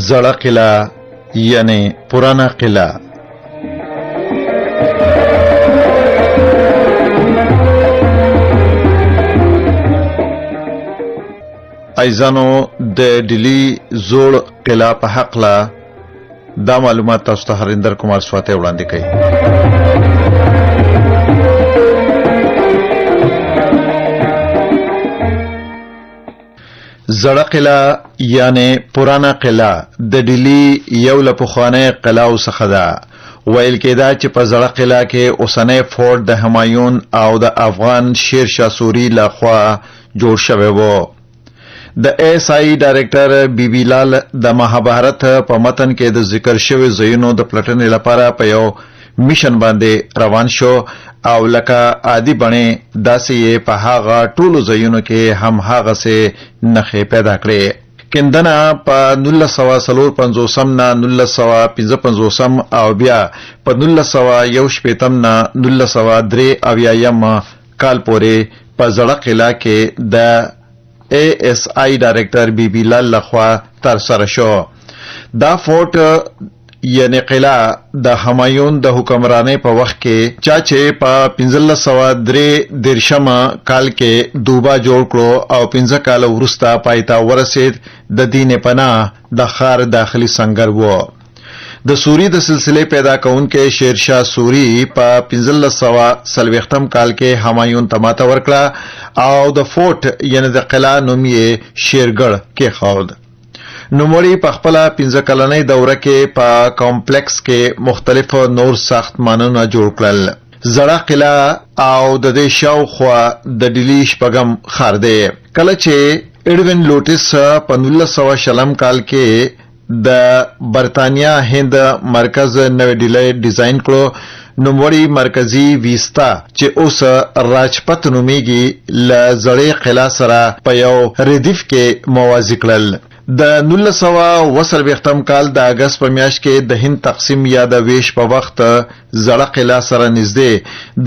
زړه قلعه یعنی پرانا قلعه. ایزانو د ډیلی زوړ قلعه په حق لا دا معلومات تاسو ته هریندر کمار سواته وړاندې کړي. زړه قلعه یعنی پرانا قلعه د ډیلی یو له پخوانۍ قلعو څخه ده. ویل کېده چې په زړه قلعه کې اوسنی فورټ د همایون او د افغان شیر شاه سوري لخوا جوړ شوی و. د ایس آئی ډایرکټر بی بی لال د مهابهارت په متن کې د ذکر شوی ځایونو د پلټنې لپاره په یو میشن باندې روان شو او لکه عادي بڼې داسې یې په هغه ټولو ځایونو کې هم هغسې نښې پیدا کړې. کیندنه په 1954 نه 1955 او بیا په 1961 نه 1983 کال پورې په زړه قلعه کې د ایس آئی ډایرکټر بی بی لال لخوا ترسره شو. دا فورټ یعنی قلعه د همایون د حکمرانۍ په وخت کې چا چې په 1533 کال کې دوبا جوړ کړو او 15 کال وروسته پای ته ورسید. د دین پناه د ښار داخلي سنگر و. د سوری د سلسله پیدا کونکي شیر شاه سوری په 1540 کال کې همایون ته ماته ورکړه او د فورټ یعنی د قلعه نوم یې شیرګړ کېښود. نوموړي په خپله 15 کلنۍ دوره کې په کمپلیکس کې مختلف نور ساختمانونه جوړ کړل. زړه قلعه او د دې شاوخوا د ډیلی شپږم ښار دی. کله چې ایډوین لوټس په 1900 کال کې د برطانیا هند مرکز نوې ډیلی ډیزاین کړو، نوموړي مرکزی ویستا چې اوس راجپت نومیږي له زړې قلعه سره په یو ردیف کې موازی کړل. د 1940 کال د اگست په میاشت کې د هند تقسیم یا د ویش په وخت زړه قلعه سره نږدې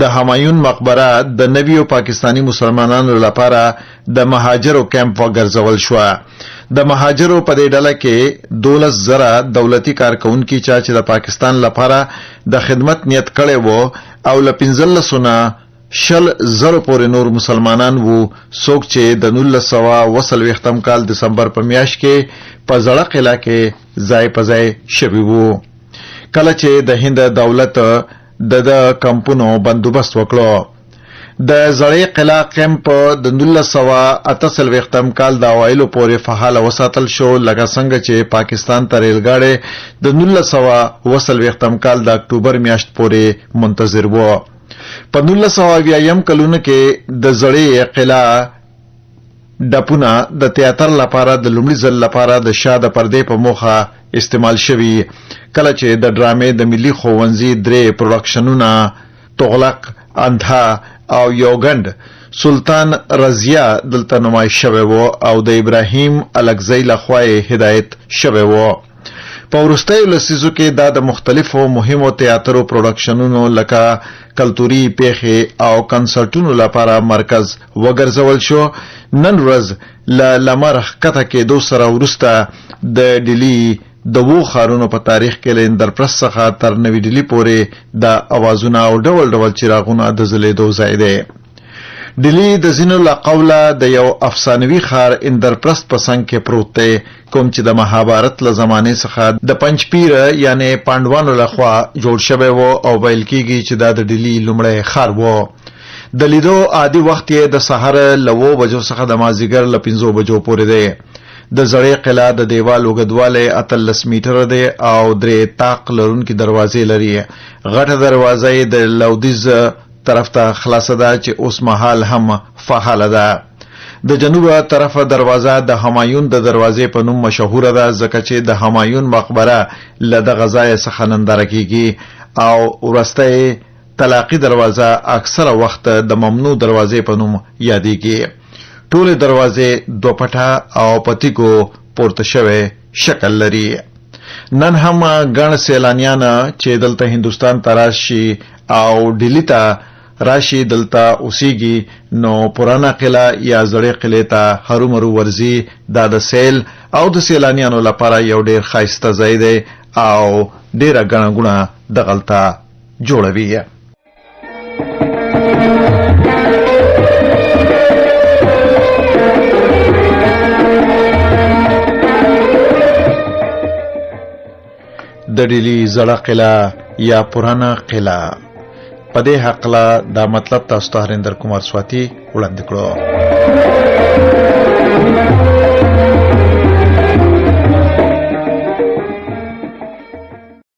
د همایون مقبره د نویو پاکستانی مسلمانانو لپاره د مهاجرو کیمپ وګرځول شو. د مهاجرو په دې ډله کې 12,000 دولتي کارکونکي چې د پاکستان لپاره د خدمت نیت کړی وو او له 15,000 پورې نور مسلمانان وو، څوک چې د 1940 کال دسمبر په میاشت کې په زړه قلعه کې ځای په ځای شوي وو. کله چې د هند دولت د کمپونو بندوبست وکړو، د زړې قلعه کیمپ د 1948 کال د اوایلو پورې فعال وساتل شو، لکه څنګه چې پاکستان ته ریلګاډي د 1940 کال د اکتوبر میاشت پورې منتظر وو. په 1920 کلونو کې د زړې قلعه ډپونه د تیاتر لپاره د لومړي ځل لپاره د شاه د پردې په موخه استعمال شوي. کله چې د ډرامې د ملي ښوونځي 3 پروډکشنونه تغلق، اندھا او یوګند سلطان رضیه دلته نمایش شوی وو او د ابراهیم الکزی لخوا هدایت شوی وو. په وروستیو لسیزو کې دا د مختلفو مهمو تیاترو پروډکشنونو لکه کلتوري پیښې او کنسرټونو لپاره مرکز وګرځول شو. نن ورځ له لمر ښکته کېدو سره وروسته د ډیلی د 2 ښارونو په تاریخ کې له اندرپرست څخه تر نوې ډیلی پورې د اوازونه او ډول ډول چراغونه د ځلېدو ځای دی. ډیلی د ځینو له قوله د یو افسانوي ښار اندرپرست په څنګ کې پروت دی، کوم چې د مهابهارت له زمانې څخه د پنجپیر یعنی پانډوانو لخوا جوړ شوی و او ویل کېږي چې دا د ډیلی لومړی ښار و. د لیدو عادي وخت یې د سهار له 2 بجو څخه د مازدیګر له 5 بجو پورې دی. د زړې قلعه د دیوال اوږدوالی 18 میټره دی او 3 طاق لرونکي دروازې لري. غټه دروازه یې د لودیز طرف ته خلاصه ده چې اوس مهال هم فعاله ده. د جنوب طرفه دروازه د همایون د دروازې په نوم مشهوره ده، ځکه چې د همایون مقبره له دغه ځای څخه ننداره کیږي او وروستی طلاقي دروازه اکثره وخت د ممنوع دروازې په نوم یادېږي. ټولې دروازې 2 پټه او پتیکو پورته شوی شکل لري. نن هم ګڼ سیلانیان چې دلته هندوستان ته راشي او ډیلی ته راشي دلته اوسیږي نو پرانا قلعه یا زړې قلعه ته هرومرو ورزي دا د سیل او د سیلانیانو لپاره یو ډیر ښایسته ځای دی او ډیره ګڼه ګوڼه دغلته جوړوي. د ډیلی زړه قلعه یا پرانا قلعه په دې حقله دا مطلب تاسو ته هریندر کمار سواتی وړاندې کړو.